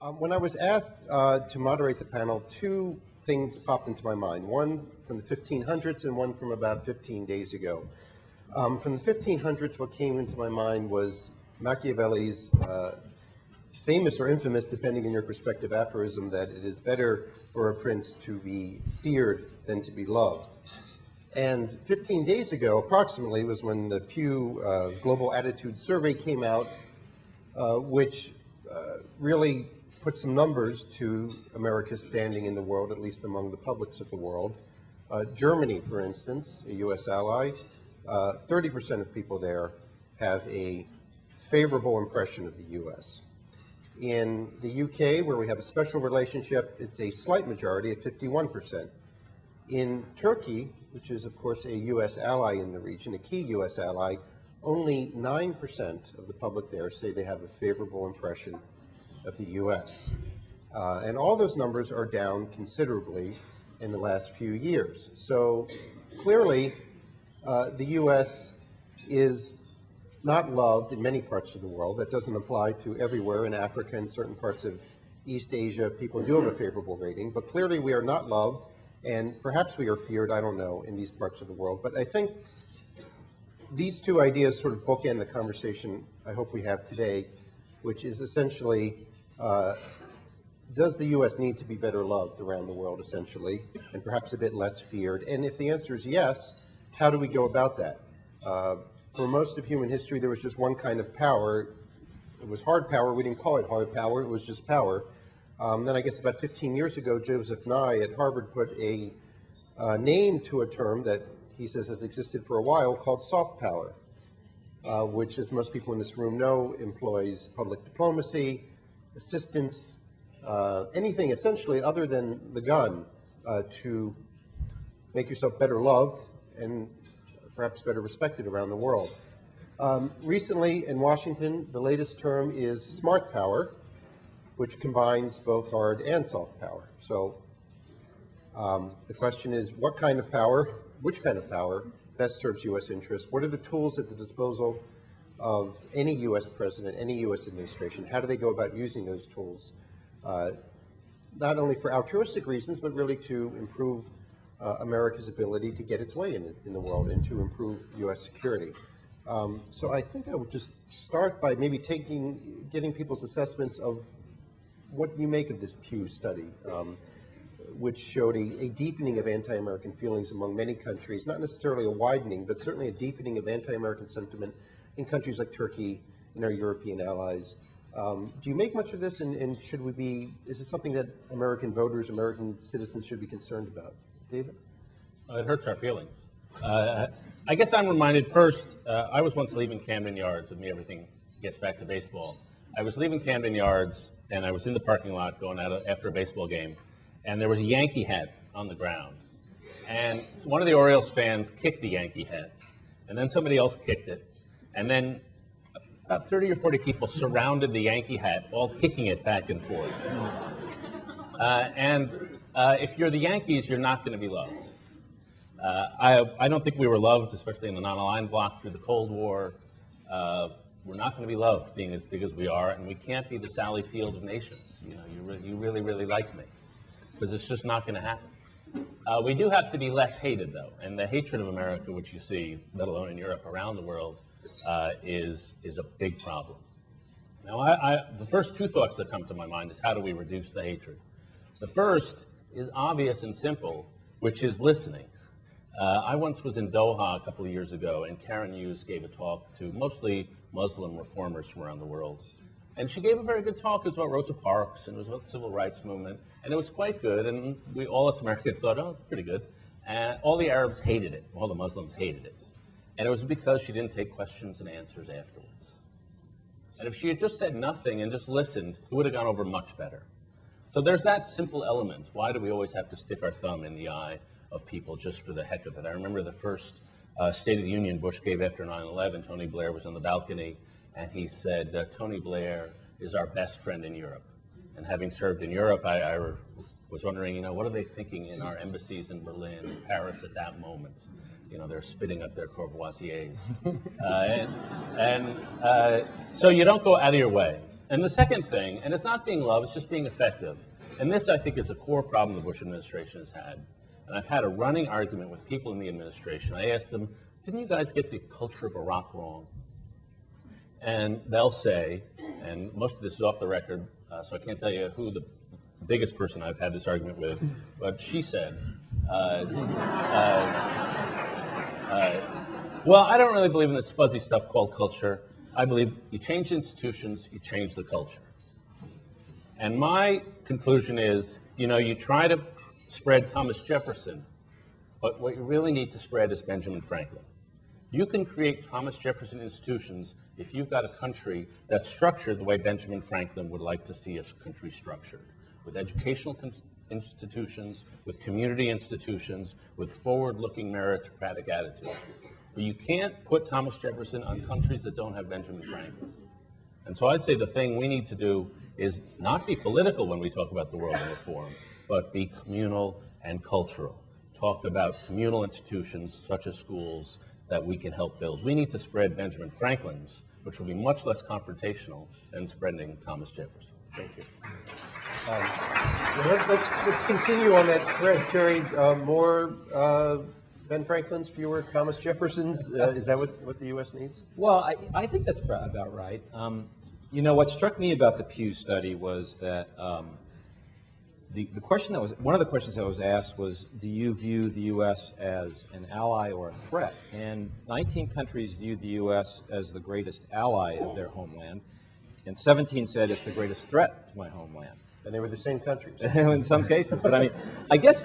When I was asked to moderate the panel, two things popped into my mind. One from the 1500s and one from about 15 days ago. From the 1500s, what came into my mind was Machiavelli's famous or infamous, depending on your perspective, aphorism that it is better for a prince to be feared than to be loved. And 15 days ago, approximately, was when the Pew Global Attitude Survey came out, which really put some numbers to America's standing in the world, at least among the publics of the world. Germany, for instance, a U.S. ally, 30% of people there have a favorable impression of the U.S. In the UK, where we have a special relationship, it's a slight majority of 51%. In Turkey, which is, of course, a U.S. ally in the region, a key U.S. ally, only 9% of the public there say they have a favorable impression of the U.S. And all those numbers are down considerably in the last few years. So clearly, the U.S. is not loved in many parts of the world. That doesn't apply to everywhere. In Africa and certain parts of East Asia, people do have a favorable rating. But clearly, we are not loved, and perhaps we are feared, I don't know, in these parts of the world. But I think these two ideas sort of bookend the conversation I hope we have today, which is essentially, does the U.S. need to be better loved around the world, essentially, and perhaps a bit less feared? And if the answer is yes, how do we go about that? For most of human history, there was just one kind of power. It was hard power. We didn't call it hard power. It was just power. Then I guess about 15 years ago, Joseph Nye at Harvard put a name to a term that he says has existed for a while called soft power, which, as most people in this room know, employs public diplomacy, assistance, anything essentially other than the gun to make yourself better loved and perhaps better respected around the world. Recently in Washington, the latest term is smart power, which combines both hard and soft power. So the question is, what kind of power, which kind of power best serves U.S. interests? What are the tools at the disposal of any U.S. president, any U.S. administration? How do they go about using those tools, not only for altruistic reasons, but really to improve America's ability to get its way in the world and to improve U.S. security? So I think I would just start by maybe getting people's assessments of what you make of this Pew study, which showed a deepening of anti-American feelings among many countries, not necessarily a widening, but certainly a deepening of anti-American sentiment in countries like Turkey and our European allies. Do you make much of this, and is this something that American voters, American citizens should be concerned about? David? It hurts our feelings. I guess I'm reminded first, I was once leaving Camden Yards. With me, everything gets back to baseball. I was leaving Camden Yards, and I was in the parking lot going out after a baseball game, and there was a Yankee hat on the ground. And so one of the Orioles fans kicked the Yankee hat, and then somebody else kicked it, and then about 30 or 40 people surrounded the Yankee hat, all kicking it back and forth. If you're the Yankees, you're not going to be loved. I don't think we were loved, especially in the non-aligned bloc through the Cold War. We're not going to be loved being as big as we are, and we can't be the Sally Field of nations. You know, you really, really like me, because it's just not going to happen. We do have to be less hated, though, and the hatred of America, which you see, let alone in Europe, around the world, is a big problem. Now, the first two thoughts that come to my mind is how do we reduce the hatred? The first is obvious and simple, which is listening. I once was in Doha a couple of years ago, and Karen Hughes gave a talk to mostly Muslim reformers from around the world. And she gave a very good talk. It was about Rosa Parks, and it was about the civil rights movement. And it was quite good, and all us Americans thought, oh, it's pretty good. And all the Arabs hated it. All the Muslims hated it. And it was because she didn't take questions and answers afterwards. And if she had just said nothing and just listened, it would have gone over much better. So there's that simple element. Why do we always have to stick our thumb in the eye of people just for the heck of it? I remember the first State of the Union Bush gave after 9/11. Tony Blair was on the balcony, and he said, Tony Blair is our best friend in Europe. And having served in Europe, I was wondering, what are they thinking in our embassies in Berlin and Paris at that moment? They're spitting up their Courvoisiers. So you don't go out of your way And the second thing, and it's not being loved, it's just being effective. And this, I think, is a core problem the Bush administration has had. And I've had a running argument with people in the administration. I asked them, didn't you guys get the culture of Iraq wrong? And they'll say, and most of this is off the record, so I can't tell you who the biggest person I've had this argument with, but she said, well, I don't really believe in this fuzzy stuff called culture. I believe you change institutions, you change the culture. And my conclusion is, you know, you try to spread Thomas Jefferson, but what you really need to spread is Benjamin Franklin. You can create Thomas Jefferson institutions if you've got a country that's structured the way Benjamin Franklin would like to see a country structured, with educational institutions, with community institutions, with forward-looking meritocratic attitudes. But you can't put Thomas Jefferson on countries that don't have Benjamin Franklin. And so I'd say the thing we need to do is not be political when we talk about the world in reform, but be communal and cultural. Talk about communal institutions such as schools that we can help build. We need to spread Benjamin Franklin's, which will be much less confrontational than spreading Thomas Jefferson. Thank you. Let's continue on that thread, Jerry. More Ben Franklin's, fewer Thomas Jeffersons. Is that what the U.S. needs? Well, I think that's about right. You know, what struck me about the Pew study was that the question that was, one of the questions that was asked was, do you view the U.S. as an ally or a threat? And 19 countries viewed the U.S. as the greatest ally of their homeland, and 17 said it's the greatest threat to my homeland. And they were the same countries. In some cases. But I mean, I guess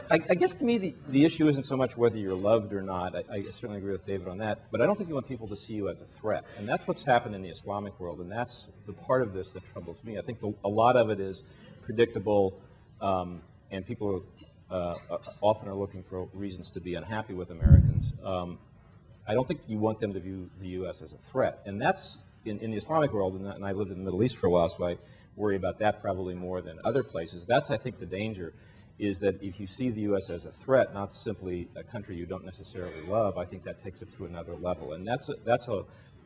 to me the issue isn't so much whether you're loved or not. I certainly agree with David on that. But I don't think you want people to see you as a threat. And that's what's happened in the Islamic world. And that's the part of this that troubles me. I think a lot of it is predictable, and people often are looking for reasons to be unhappy with Americans. I don't think you want them to view the U.S. as a threat. And that's, in the Islamic world, and I lived in the Middle East for a while, so I worry about that probably more than other places. That's, I think, the danger, is that if you see the U.S. as a threat, not simply a country you don't necessarily love, I think that takes it to another level. And that's a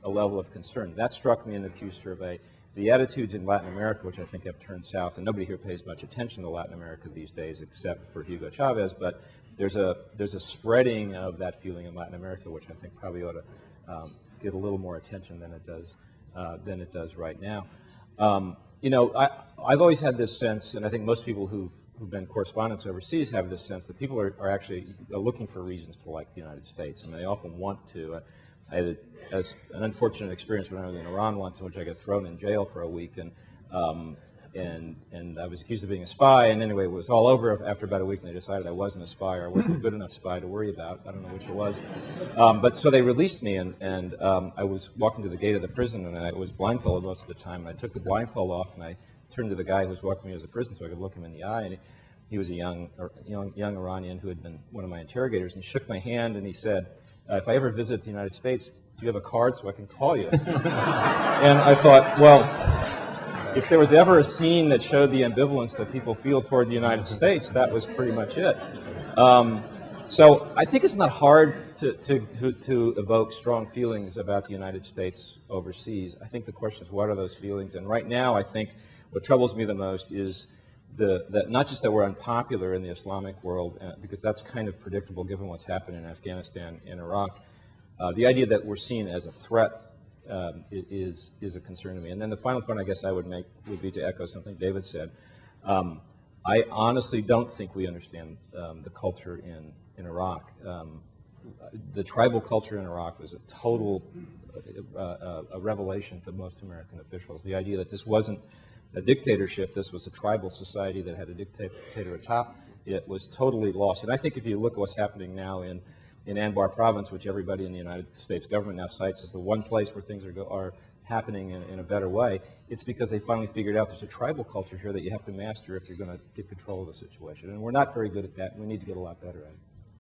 level of concern. That struck me in the Pew survey. The attitudes in Latin America, which I think have turned south, and nobody here pays much attention to Latin America these days except for Hugo Chavez, but there's a spreading of that feeling in Latin America, which I think probably ought to get a little more attention than it does right now. You know, I've always had this sense, and I think most people who've been correspondents overseas have this sense that people are actually looking for reasons to like the United States, and they often want to. I had an unfortunate experience when I was in Iran once, in which I got thrown in jail for a week, and I was accused of being a spy. And anyway, it was all over after about a week, and they decided I wasn't a spy, or I wasn't a good enough spy to worry about. I don't know which it was. But so they released me, and I was walking to the gate of the prison, and I was blindfolded most of the time. And I took the blindfold off, and I turned to the guy who was walking me to the prison so I could look him in the eye. And he was a young Iranian who had been one of my interrogators, and he shook my hand, and he said, if I ever visit the United States, do you have a card so I can call you? And I thought, well, if there was ever a scene that showed the ambivalence that people feel toward the United States, that was pretty much it. So I think it's not hard to evoke strong feelings about the United States overseas. I think the question is, what are those feelings? And right now, I think what troubles me the most is that not just that we're unpopular in the Islamic world, because that's kind of predictable given what's happened in Afghanistan and Iraq. The idea that we're seen as a threat is a concern to me. And then the final point I guess I would make would be to echo something David said. I honestly don't think we understand the culture in Iraq. The tribal culture in Iraq was a total a revelation to most American officials. The idea that this wasn't a dictatorship, this was a tribal society that had a dictator atop, it was totally lost. And I think if you look at what's happening now in Anbar province, which everybody in the United States government now cites as the one place where things are happening in a better way, it's because they finally figured out there's a tribal culture here that you have to master if you're going to get control of the situation. And we're not very good at that, and we need to get a lot better at it.